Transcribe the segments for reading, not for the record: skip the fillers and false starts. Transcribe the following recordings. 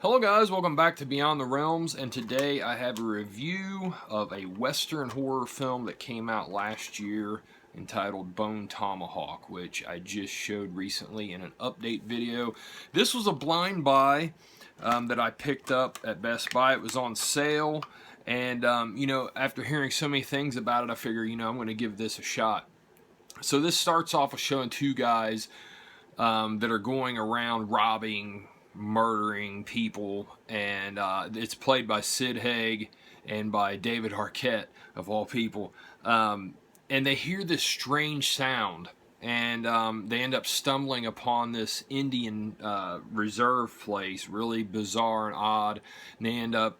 Hello guys, welcome back to Beyond the Realms, and today I have a review of a Western horror film that came out last year entitled Bone Tomahawk, which I just showed recently in an update video. This was a blind buy that I picked up at Best Buy. It was on sale, and after hearing so many things about it, I figure, I'm going to give this a shot. So this starts off with showing two guys that are going around robbing, murdering people, and it's played by Sid Haig and by David Arquette, of all people. And they hear this strange sound, and they end up stumbling upon this Indian reserve place, really bizarre and odd. And they end up,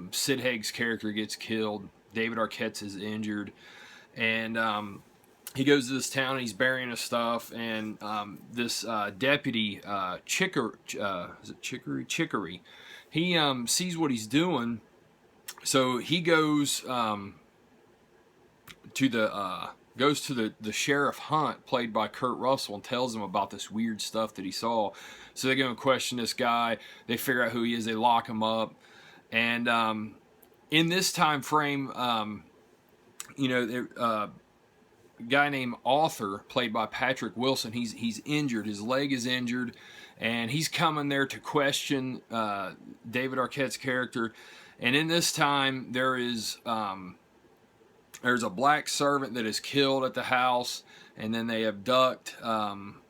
Sid Haig's character gets killed, David Arquette's is injured, and he goes to this town and he's burying his stuff, and this deputy, Chicory, he sees what he's doing, so he goes to the Sheriff Hunt, played by Kurt Russell, and tells him about this weird stuff that he saw. So they go and question this guy. They figure out who he is. They lock him up, and in this time frame, guy named Arthur, played by Patrick Wilson, he's injured. His leg is injured, and he's coming there to question David Arquette's character. And in this time, there's a black servant that is killed at the house, and then they abduct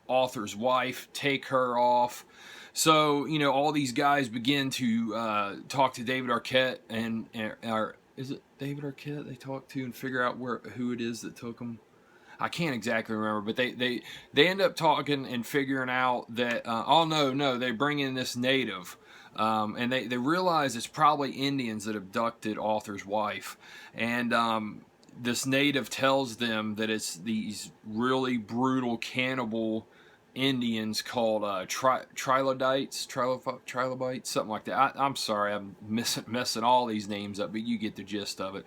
Arthur's wife, take her off. So all these guys begin to talk to David Arquette, and is it David Arquette they talk to and figure out who it is that took them? I can't exactly remember, but they end up talking and figuring out that they bring in this native, and they realize it's probably Indians that abducted Arthur's wife, and this native tells them that it's these really brutal cannibal Indians called trilobites, something like that. I'm sorry, I'm messing all these names up, but you get the gist of it.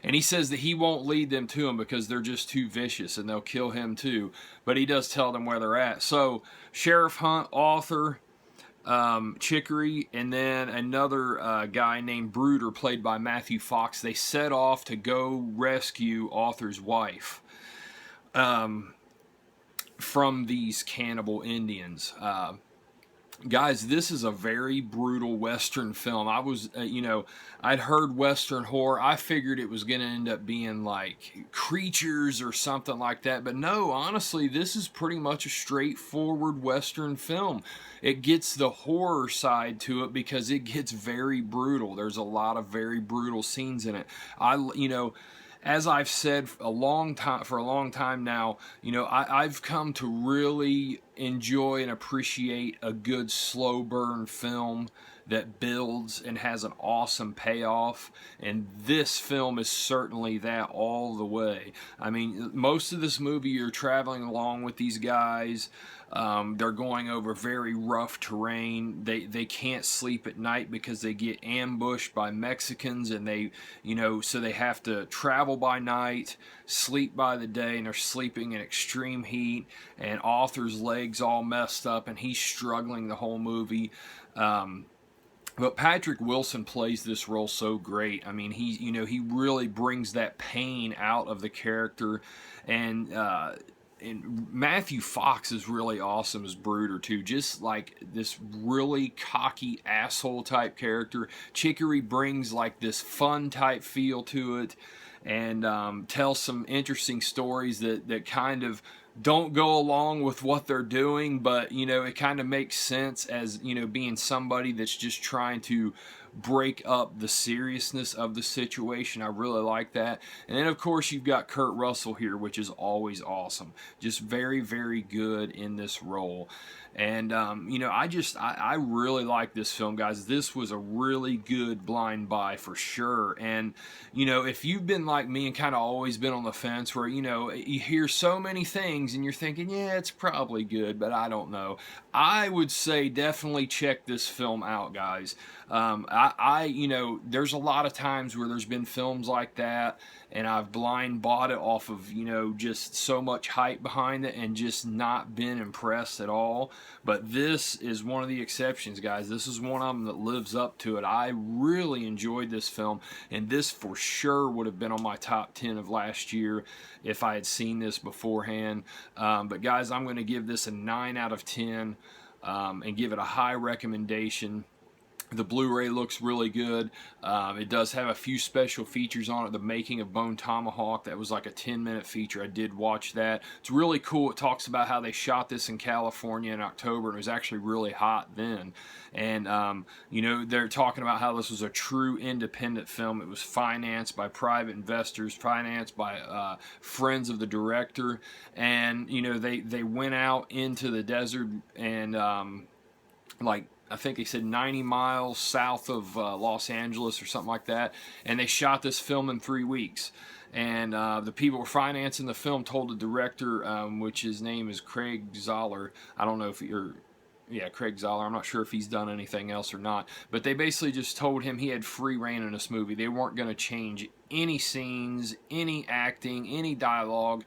And he says that he won't lead them to him because they're just too vicious and they'll kill him too. But he does tell them where they're at. So Sheriff Hunt, Arthur, Chicory, and then another guy named Bruder, played by Matthew Fox, they set off to go rescue Arthur's wife from these cannibal Indians. Guys, this is a very brutal Western film. I was, I'd heard Western horror. I figured it was going to end up being like Creatures or something like that. But no, honestly, this is pretty much a straightforward Western film. It gets the horror side to it because it gets very brutal. There's a lot of very brutal scenes in it. As I've said for a long time now, I've come to really enjoy and appreciate a good slow burn film that builds and has an awesome payoff, and this film is certainly that all the way. I mean, most of this movie you're traveling along with these guys. They're going over very rough terrain. They can't sleep at night because they get ambushed by Mexicans, and so they have to travel by night, sleep by the day, and they're sleeping in extreme heat, and Arthur's legs all messed up, and he's struggling the whole movie. But Patrick Wilson plays this role so great. I mean, he really brings that pain out of the character, and Matthew Fox is really awesome as Bruder too. Just like this really cocky asshole type character. Chicory brings like this fun type feel to it, and tells some interesting stories that kind of don't go along with what they're doing, but it kind of makes sense as being somebody that's just trying to break up the seriousness of the situation. I really like that. And then of course you've got Kurt Russell here, which is always awesome. Just very, very good in this role. And I really like this film, guys. This was a really good blind buy for sure. And if you've been like me and kind of always been on the fence where you hear so many things and you're thinking, yeah, it's probably good, but I don't know, I would say definitely check this film out, guys. you know, there's a lot of times where there's been films like that, and I've blind bought it off of, you know, just so much hype behind it and just not been impressed at all. But this is one of the exceptions, guys. This is one of them that lives up to it. I really enjoyed this film, and this for sure would have been on my top 10 of last year if I had seen this beforehand. But guys, I'm going to give this a 9 out of 10 and give it a high recommendation. The Blu-ray looks really good. It does have a few special features on it. The making of Bone Tomahawk, that was like a 10-minute feature. I did watch that. It's really cool. It talks about how they shot this in California in October, and it was actually really hot then. And, you know, they're talking about how this was a true independent film. It was financed by private investors, financed by friends of the director. And, you know, they went out into the desert and, like, I think they said 90 miles south of Los Angeles or something like that, and they shot this film in 3 weeks. And the people who were financing the film told the director, which his name is Craig Zoller. I don't know if you're, yeah, Craig Zoller. I'm not sure if he's done anything else or not. But they basically just told him he had free reign in this movie. They weren't going to change any scenes, any acting, any dialogue.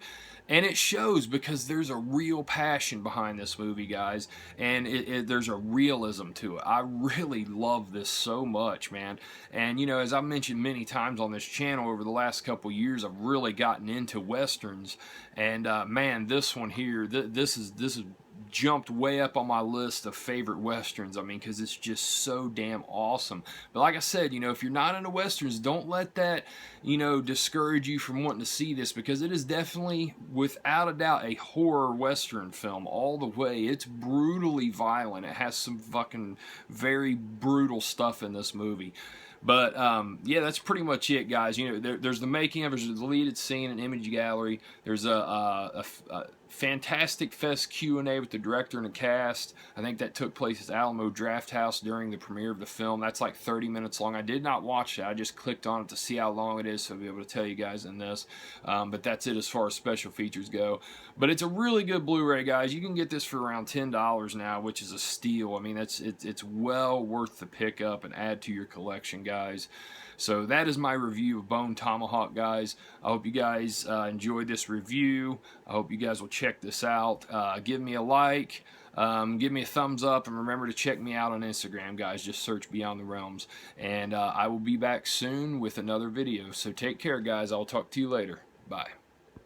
And it shows because there's a real passion behind this movie, guys. And there's a realism to it. I really love this so much, man. And, you know, as I've mentioned many times on this channel over the last couple years, I've really gotten into Westerns. And, man, this one here, this is jumped way up on my list of favorite Westerns. I mean, because it's just so damn awesome. But like I said, you know, if you're not into Westerns, don't let that, you know, discourage you from wanting to see this, because it is definitely, without a doubt, a horror Western film all the way. It's brutally violent. It has some fucking very brutal stuff in this movie. But, yeah, that's pretty much it, guys. You know, there's the making of, there's a deleted scene, an image gallery. There's a fantastic fest Q&A with the director and the cast. I think that took place at Alamo Drafthouse during the premiere of the film. That's like 30 minutes long. I did not watch it. I just clicked on it to see how long it is, so I'll be able to tell you guys in this. But that's it as far as special features go. But it's a really good Blu-ray, guys. You can get this for around $10 now, which is a steal. I mean, it's well worth the pickup and add to your collection, guys. So that is my review of Bone Tomahawk, guys. I hope you guys enjoyed this review. I hope you guys will check this out. Give me a like. Give me a thumbs up, and remember to check me out on Instagram, guys. Just search Beyond the Realms. And I will be back soon with another video. So take care, guys. I'll talk to you later. Bye.